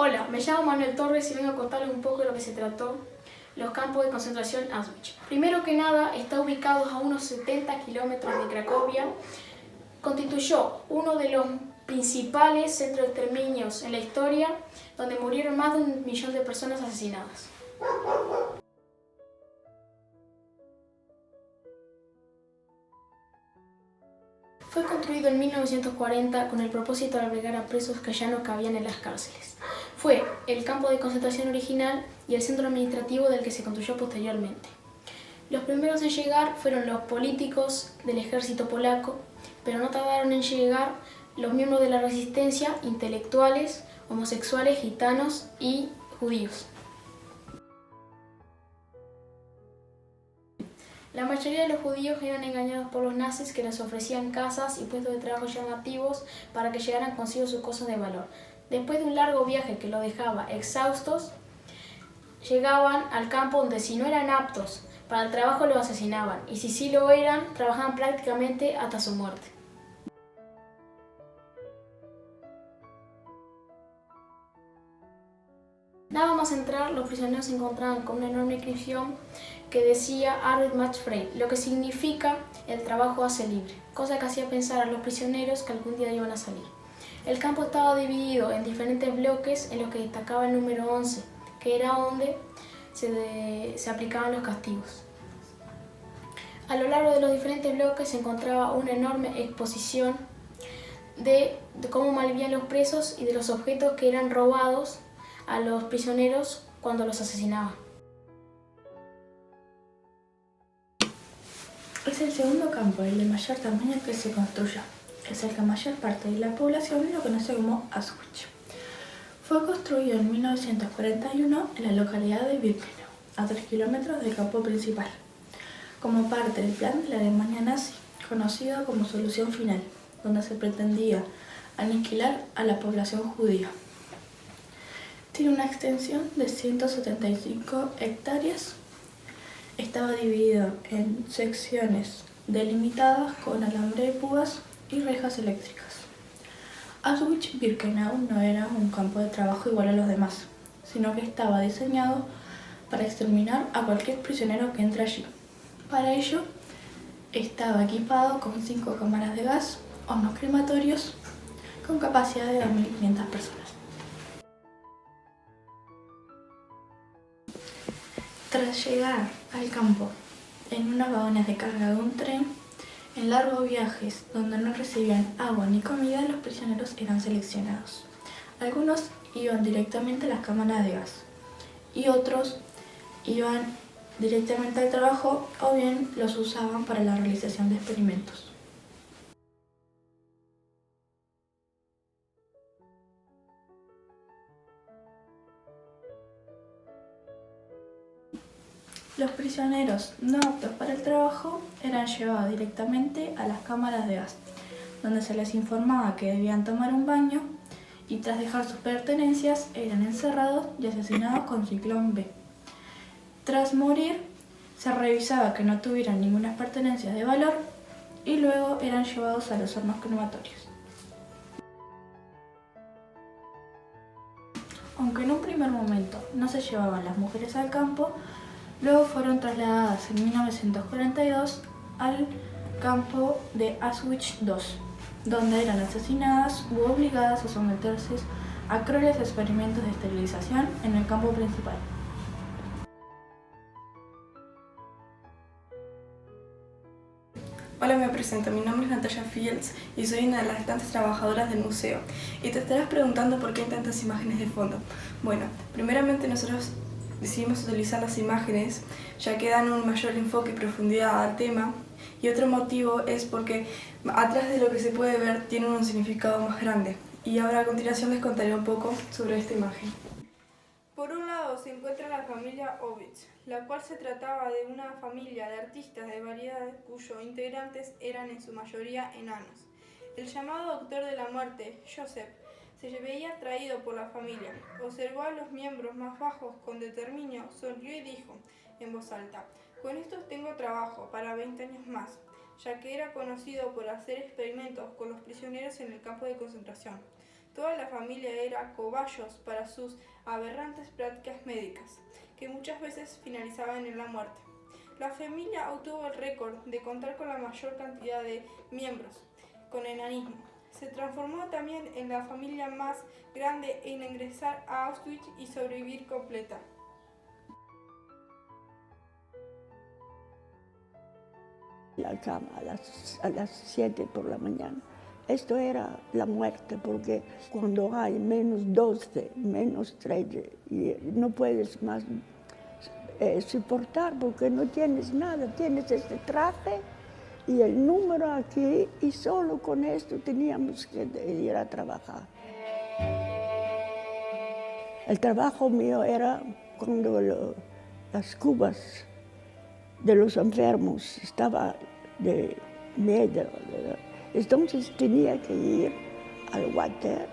Hola, me llamo Manuel Torres y vengo a contarles un poco de lo que se trató los campos de concentración Auschwitz. Primero que nada, está ubicado a unos 70 kilómetros de Cracovia. Constituyó uno de los principales centros de exterminios en la historia, donde murieron más de 1 millón de personas asesinadas. Fue construido en 1940 con el propósito de albergar a presos que ya no cabían en las cárceles. Fue el campo de concentración original y el centro administrativo del que se construyó posteriormente. Los primeros en llegar fueron los políticos del ejército polaco, pero no tardaron en llegar los miembros de la resistencia, intelectuales, homosexuales, gitanos y judíos. La mayoría de los judíos eran engañados por los nazis, que les ofrecían casas y puestos de trabajo llamativos para que llegaran consigo sus cosas de valor. Después de un largo viaje que los dejaba exhaustos, llegaban al campo donde, si no eran aptos para el trabajo, los asesinaban, y si sí lo eran, trabajaban prácticamente hasta su muerte. Nada más entrar, los prisioneros se encontraban con una enorme inscripción que decía Arbeit macht frei, lo que significa el trabajo hace libre, cosa que hacía pensar a los prisioneros que algún día iban a salir. El campo estaba dividido en diferentes bloques, en los que destacaba el número 11, que era donde se aplicaban los castigos. A lo largo de los diferentes bloques se encontraba una enorme exposición de cómo malvivían los presos y de los objetos que eran robados a los prisioneros cuando los asesinaban. Es el segundo campo, el de mayor tamaño que se construyó. Es el que mayor parte de la población lo conoce como Auschwitz. Fue construido en 1941 en la localidad de Birkenau, a 3 kilómetros del campo principal, como parte del plan de la Alemania nazi, conocido como Solución Final, donde se pretendía aniquilar a la población judía. Tiene una extensión de 175 hectáreas. Estaba dividido en secciones delimitadas con alambre de púas y rejas eléctricas. Auschwitz-Birkenau no era un campo de trabajo igual a los demás, sino que estaba diseñado para exterminar a cualquier prisionero que entre allí. Para ello, estaba equipado con 5 cámaras de gas, hornos crematorios, con capacidad de 2.500 personas. Tras llegar al campo en unos vagones de carga de un tren, en largos viajes donde no recibían agua ni comida, los prisioneros eran seleccionados. Algunos iban directamente a las cámaras de gas y otros iban directamente al trabajo, o bien los usaban para la realización de experimentos. Los prisioneros no aptos para el trabajo eran llevados directamente a las cámaras de gas, donde se les informaba que debían tomar un baño y, tras dejar sus pertenencias, eran encerrados y asesinados con ciclón B. Tras morir, se revisaba que no tuvieran ninguna pertenencia de valor y luego eran llevados a los hornos crematorios. Aunque en un primer momento no se llevaban las mujeres al campo, luego fueron trasladadas en 1942 al campo de Auschwitz II, donde eran asesinadas u obligadas a someterse a crueles experimentos de esterilización en el campo principal. Hola, me presento, mi nombre es Natalia Fields y soy una de las restantes trabajadoras del museo. Y te estarás preguntando por qué hay tantas imágenes de fondo. Bueno, primeramente nosotros decidimos utilizar las imágenes ya que dan un mayor enfoque y profundidad al tema, y otro motivo es porque atrás de lo que se puede ver tiene un significado más grande. Y ahora a continuación les contaré un poco sobre esta imagen. Por un lado se encuentra la familia Ovitz, la cual se trataba de una familia de artistas de variedades cuyos integrantes eran en su mayoría enanos. El llamado Doctor de la Muerte, Joseph, se veía atraído por la familia, observó a los miembros más bajos con determinio, sonrió y dijo en voz alta: «Con estos tengo trabajo para 20 años más», ya que era conocido por hacer experimentos con los prisioneros en el campo de concentración. Toda la familia era cobayos para sus aberrantes prácticas médicas, que muchas veces finalizaban en la muerte. La familia obtuvo el récord de contar con la mayor cantidad de miembros con enanismo. Se transformó también en la familia más grande en ingresar a Auschwitz y sobrevivir completa. La cama a las 7 por la mañana. Esto era la muerte, porque cuando hay -12, -13, y no puedes más soportar porque no tienes nada, tienes este traje y el número aquí, y solo con esto teníamos que ir a trabajar. El trabajo mío era cuando las cubas de los enfermos estaba de miedo, entonces tenía que ir al water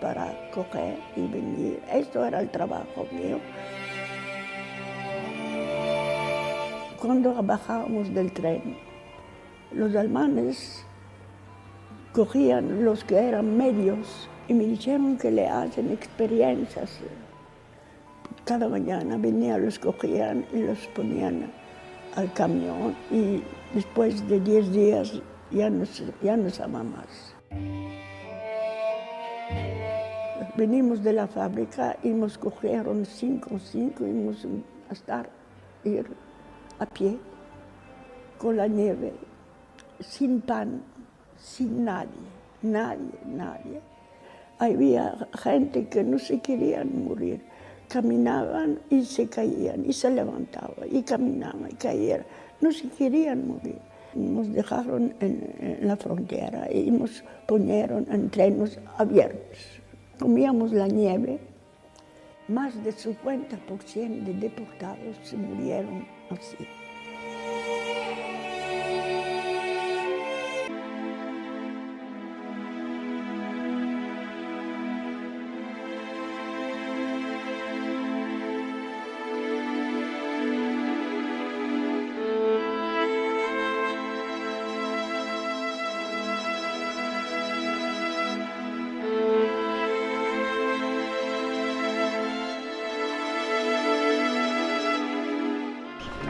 para coger y venir. Esto era el trabajo mío. Cuando bajábamos del tren, los alemanes cogían los que eran medios y me dijeron que le hacen experiencias. Cada mañana venían, los cogían y los ponían al camión, y después de 10 días ya no estaba más. Venimos de la fábrica y nos cogieron 5 y íbamos a ir a pie, con la nieve, sin pan, sin nadie. Había gente que no se querían morir. Caminaban y se caían, y se levantaban, y caminaban y caían. No se querían morir. Nos dejaron en la frontera y nos pusieron en trenes abiertos. Comíamos la nieve. Más del 50% de deportados se murieron así.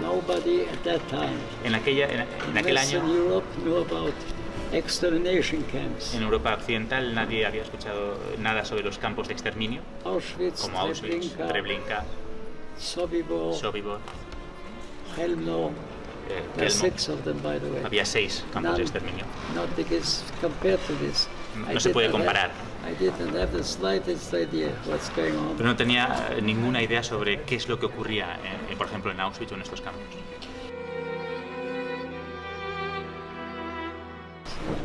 Nobody at that time. En aquel año, Western Europe knew about extermination camps. en Europa Occidental, nadie había escuchado nada sobre los campos de exterminio, Auschwitz, como Auschwitz, Treblinka, Sobibor, Sobibor, Chelmno. There are Kelmo. 6 of them, by the way. Había 6 campos de exterminio. Nothing is compared to this. No se puede comparar. I didn't have the slightest idea what's going on. Pero no tenía ninguna idea sobre qué es lo que ocurría, por ejemplo, en Auschwitz o en estos campos.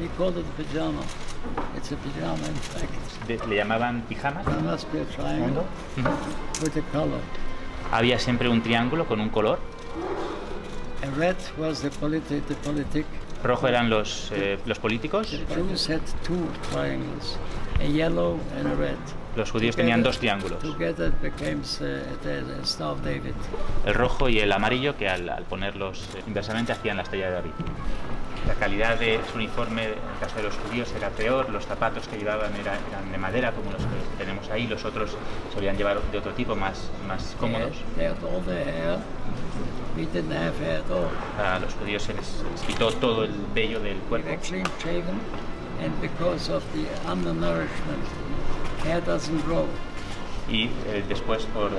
We call it pajama. It's a pajama, in fact. Le llamaban pijamas. There must be a triangle with a color. Había siempre un triángulo con un color. A red was the politic. Rojo eran los políticos. The Jews had 2 triangles, a yellow and a red. Los judíos tenían 2 triángulos, Together it became the Star of David. el rojo y el amarillo, que al ponerlos inversamente hacían la estrella de David. La calidad de su uniforme, en el caso de los judíos, era peor. Los zapatos que llevaban eran de madera, como los que tenemos ahí. Los otros solían llevar de otro tipo, más cómodos. They had all the hair. We didn't have hair at all. A los judíos se les quitó todo el vello del We cuerpo. were clean shaven, and because of the undernourishment, hair doesn't grow. Y después, por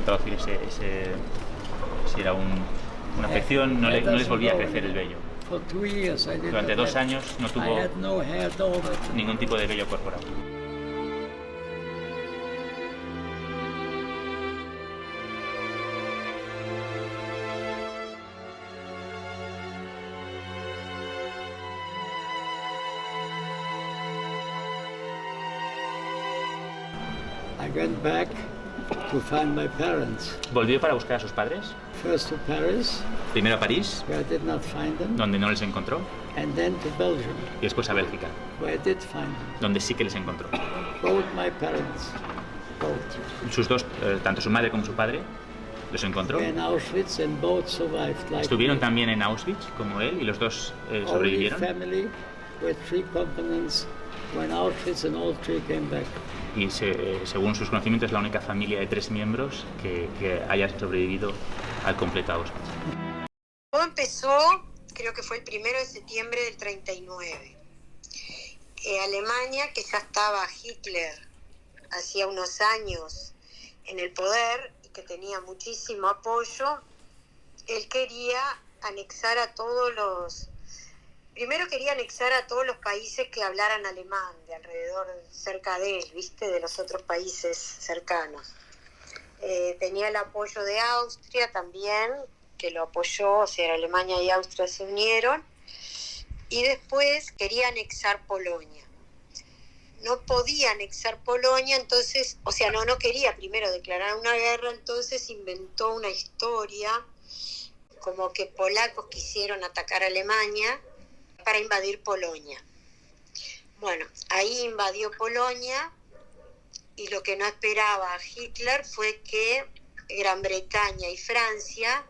traducir si era una afección, no les volvía a crecer el vello. For 2 years I did Durante not 2 have- años no I tuvo had no hair at all. ningún tipo de vello corporal. I went back to find my parents. Volvió para buscar a sus padres, First to Paris, primero a París, where I did not find them, donde no les encontró, and then to Belgium, y después a Bélgica, where I did find them. donde sí que les encontró. Both my parents, both, Sus dos, tanto su madre como su padre, los encontró. were in Auschwitz, and both survived like Estuvieron me. también en Auschwitz, como él, y los dos Only sobrevivieron. family with 3 components when Auschwitz and Austria came back. Y según sus conocimientos es la única familia de 3 miembros que haya sobrevivido al completo Auschwitz. Todo empezó, creo que fue el 1 de septiembre del 39. Alemania, que ya estaba Hitler hacía unos años en el poder y que tenía muchísimo apoyo, él quería anexar a todos los... Primero quería anexar a todos los países que hablaran alemán, de alrededor, cerca de él, ¿viste? De los otros países cercanos. Tenía el apoyo de Austria también, que lo apoyó, o sea, Alemania y Austria se unieron. Y después quería anexar Polonia. No podía anexar Polonia, entonces, o sea, no quería primero declarar una guerra, entonces inventó una historia como que polacos quisieron atacar a Alemania para invadir Polonia. Bueno, ahí invadió Polonia y lo que no esperaba Hitler fue que Gran Bretaña y Francia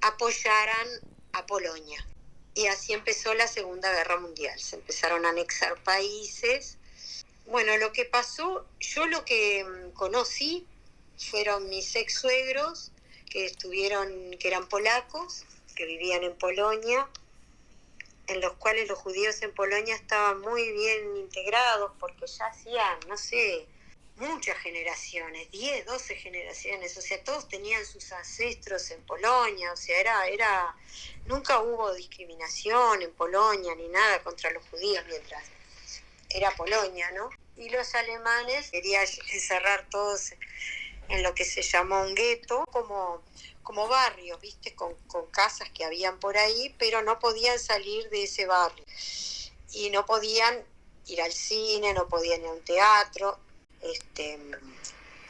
apoyaran a Polonia. Y así empezó la Segunda Guerra Mundial. Se empezaron a anexar países. Bueno, lo que pasó, yo lo que conocí fueron mis ex suegros que eran polacos, que vivían en Polonia, en los cuales los judíos en Polonia estaban muy bien integrados porque ya hacían, no sé, muchas generaciones, 10, 12 generaciones, o sea, todos tenían sus ancestros en Polonia, o sea, nunca hubo discriminación en Polonia ni nada contra los judíos mientras era Polonia, ¿no? Y los alemanes querían encerrar todos en lo que se llamó un gueto, como barrios, ¿viste? Con casas que habían por ahí, pero no podían salir de ese barrio. Y no podían ir al cine, no podían ir a un teatro,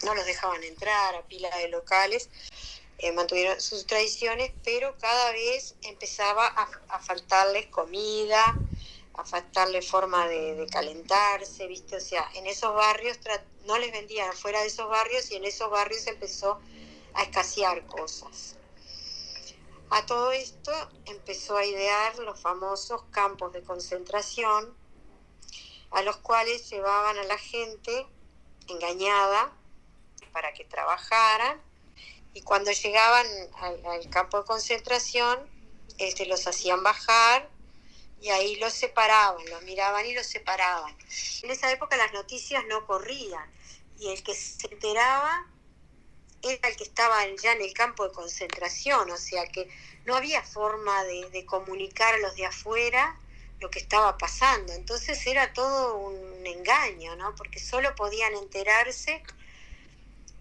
no los dejaban entrar a pila de locales, mantuvieron sus tradiciones, pero cada vez empezaba a faltarles comida, a faltarles forma de calentarse, ¿viste? O sea, en esos barrios no les vendían afuera de esos barrios y en esos barrios empezó a escasear cosas. A todo esto empezó a idear los famosos campos de concentración, a los cuales llevaban a la gente engañada para que trabajaran, y cuando llegaban al campo de concentración los hacían bajar y ahí los separaban, los miraban y los separaban. En esa época las noticias no corrían y el que se enteraba era el que estaba ya en el campo de concentración, o sea que no había forma de comunicar a los de afuera lo que estaba pasando. Entonces era todo un engaño, ¿no? Porque solo podían enterarse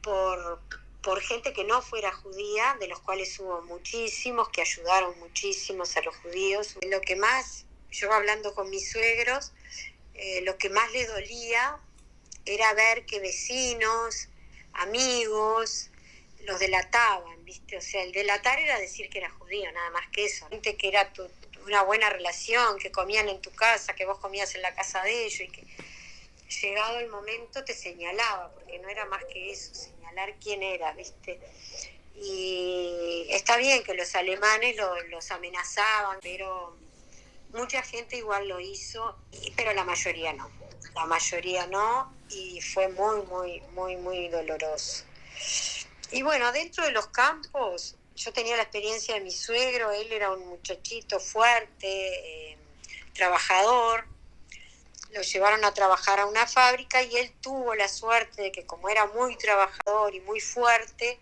por gente que no fuera judía, de los cuales hubo muchísimos que ayudaron muchísimos a los judíos. Lo que más, yo hablando con mis suegros, lo que más les dolía era ver que vecinos, amigos, los delataban, ¿viste? O sea, el delatar era decir que era judío, nada más que eso. Gente que era una buena relación, que comían en tu casa, que vos comías en la casa de ellos y que llegado el momento te señalaba, porque no era más que eso, señalar quién era, ¿viste? Y está bien que los alemanes los amenazaban, pero mucha gente igual lo hizo, pero la mayoría no. La mayoría no, y fue muy, muy, muy, muy doloroso. Y bueno, dentro de los campos, yo tenía la experiencia de mi suegro, él era un muchachito fuerte, trabajador. Lo llevaron a trabajar a una fábrica y él tuvo la suerte de que, como era muy trabajador y muy fuerte,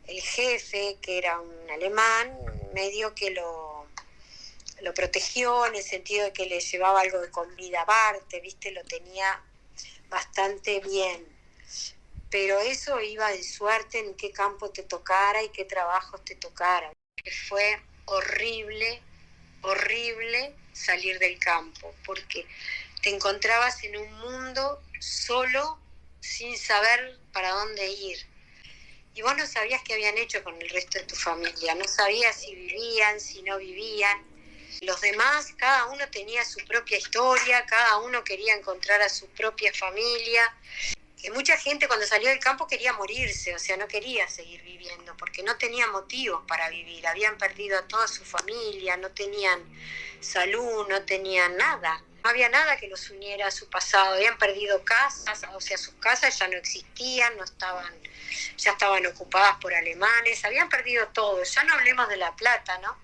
el jefe, que era un alemán, medio que lo protegió en el sentido de que le llevaba algo de comida aparte, ¿viste? Lo tenía bastante bien. Pero eso iba de suerte en qué campo te tocara y qué trabajos te tocaran. Fue horrible, horrible salir del campo, porque te encontrabas en un mundo solo, sin saber para dónde ir. Y vos no sabías qué habían hecho con el resto de tu familia, no sabías si vivían, si no vivían. Los demás, cada uno tenía su propia historia, cada uno quería encontrar a su propia familia. mucha gente cuando salió del campo quería morirse, o sea, no quería seguir viviendo, porque no tenía motivos para vivir, habían perdido a toda su familia, no tenían salud, no tenían nada. No había nada que los uniera a su pasado, habían perdido casas, o sea, sus casas ya no existían, ya estaban ocupadas por alemanes, habían perdido todo. Ya no hablemos de La Plata, ¿no?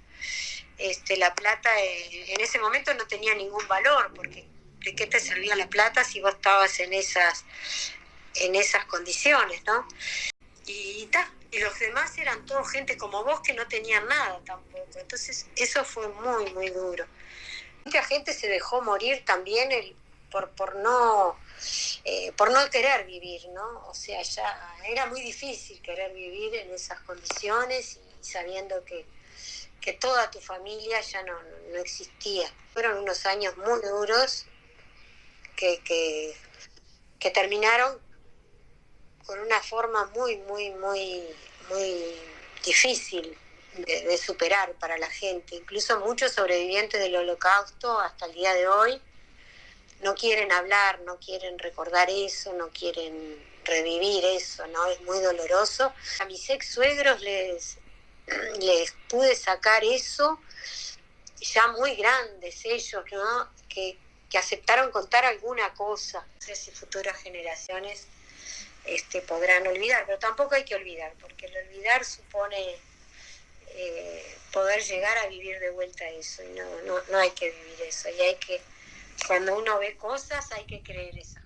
La plata en ese momento no tenía ningún valor, porque ¿de qué te servía la plata si vos estabas en esas condiciones, ¿no? Y los demás eran todos gente como vos que no tenían nada tampoco. Entonces eso fue muy, muy duro. Mucha gente se dejó morir también por no querer vivir, ¿no? O sea, ya era muy difícil querer vivir en esas condiciones y sabiendo que toda tu familia ya no existía. Fueron unos años muy duros que terminaron con una forma muy, muy, muy, muy difícil de superar para la gente. Incluso muchos sobrevivientes del Holocausto hasta el día de hoy no quieren hablar, no quieren recordar eso, no quieren revivir eso, ¿no? Es muy doloroso. A mis ex suegros les pude sacar eso ya muy grandes ellos, ¿no? Que aceptaron contar alguna cosa. No sé si futuras generaciones podrán olvidar, pero tampoco hay que olvidar, porque el olvidar supone poder llegar a vivir de vuelta eso, y no hay que vivir eso, y cuando uno ve cosas hay que creer eso.